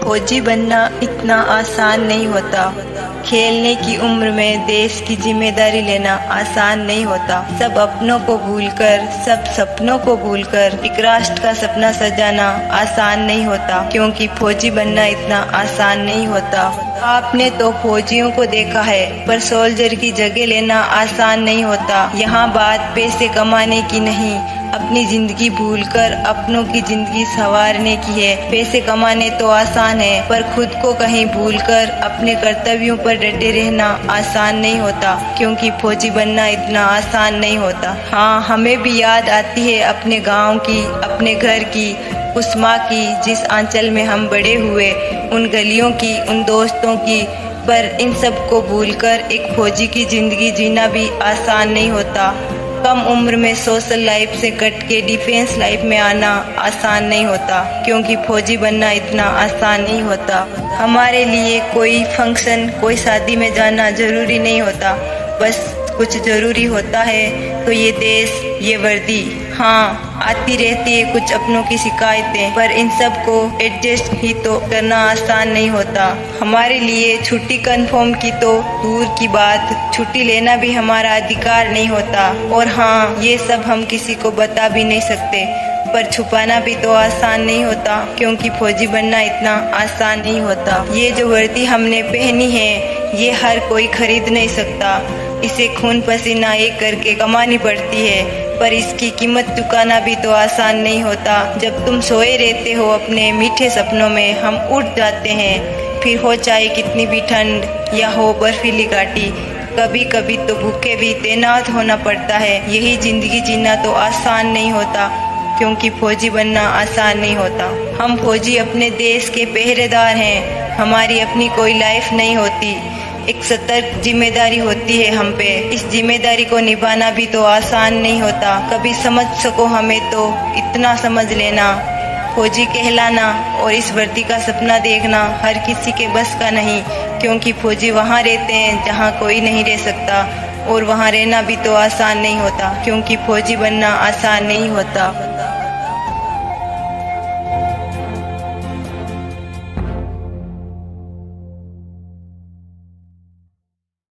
फौजी बनना इतना आसान नहीं होता। खेलने की उम्र में देश की जिम्मेदारी लेना आसान नहीं होता। सब अपनों को भूलकर, सब सपनों को भूलकर एक राष्ट्र का सपना सजाना आसान नहीं होता, क्योंकि फौजी बनना इतना आसान नहीं होता। आपने तो फौजियों को देखा है, पर सोल्जर की जगह लेना आसान नहीं होता। यहाँ बात पैसे कमाने की नहीं, अपनी जिंदगी भूलकर अपनों की जिंदगी संवारने की है। पैसे कमाने तो आसान है, पर खुद को कहीं भूलकर अपने कर्तव्यों पर डटे रहना आसान नहीं होता, क्योंकि फौजी बनना इतना आसान नहीं होता। हाँ, हमें भी याद आती है अपने गांव की, अपने घर की, उस माँ की जिस आंचल में हम बड़े हुए, उन गलियों की, उन दोस्तों की, पर इन सब को भूलकर एक फौजी की जिंदगी जीना भी आसान नहीं होता। कम उम्र में सोशल लाइफ से कट के डिफेंस लाइफ में आना आसान नहीं होता, क्योंकि फौजी बनना इतना आसान नहीं होता। हमारे लिए कोई फंक्शन, कोई शादी में जाना जरूरी नहीं होता, बस कुछ जरूरी होता है तो ये देश, ये वर्दी। हाँ, आती रहती है कुछ अपनों की शिकायतें, पर इन सब को एडजस्ट ही तो करना आसान नहीं होता। हमारे लिए छुट्टी कंफर्म की तो दूर की बात, छुट्टी लेना भी हमारा अधिकार नहीं होता। और हाँ, ये सब हम किसी को बता भी नहीं सकते, पर छुपाना भी तो आसान नहीं होता, क्योंकि फौजी बनना इतना आसान नहीं होता। ये जो वर्दी हमने पहनी है, ये हर कोई खरीद नहीं सकता। इसे खून पसीना एक करके कमानी पड़ती है, पर इसकी कीमत चुकाना भी तो आसान नहीं होता। जब तुम सोए रहते हो अपने मीठे सपनों में, हम उठ जाते हैं, फिर हो चाहे कितनी भी ठंड या हो बर्फीली घाटी, कभी कभी तो भूखे भी तैनात होना पड़ता है। यही जिंदगी जीना तो आसान नहीं होता, क्योंकि फौजी बनना आसान नहीं होता। हम फौजी अपने देश के पहरेदार हैं, हमारी अपनी कोई लाइफ नहीं होती। एक सतर्क जिम्मेदारी होती है हम पे, इस जिम्मेदारी को निभाना भी तो आसान नहीं होता। कभी समझ सको हमें तो इतना समझ लेना, फौजी कहलाना और इस वर्दी का सपना देखना हर किसी के बस का नहीं, क्योंकि फौजी वहाँ रहते हैं जहाँ कोई नहीं रह सकता, और वहाँ रहना भी तो आसान नहीं होता, क्योंकि फौजी बनना आसान नहीं होता।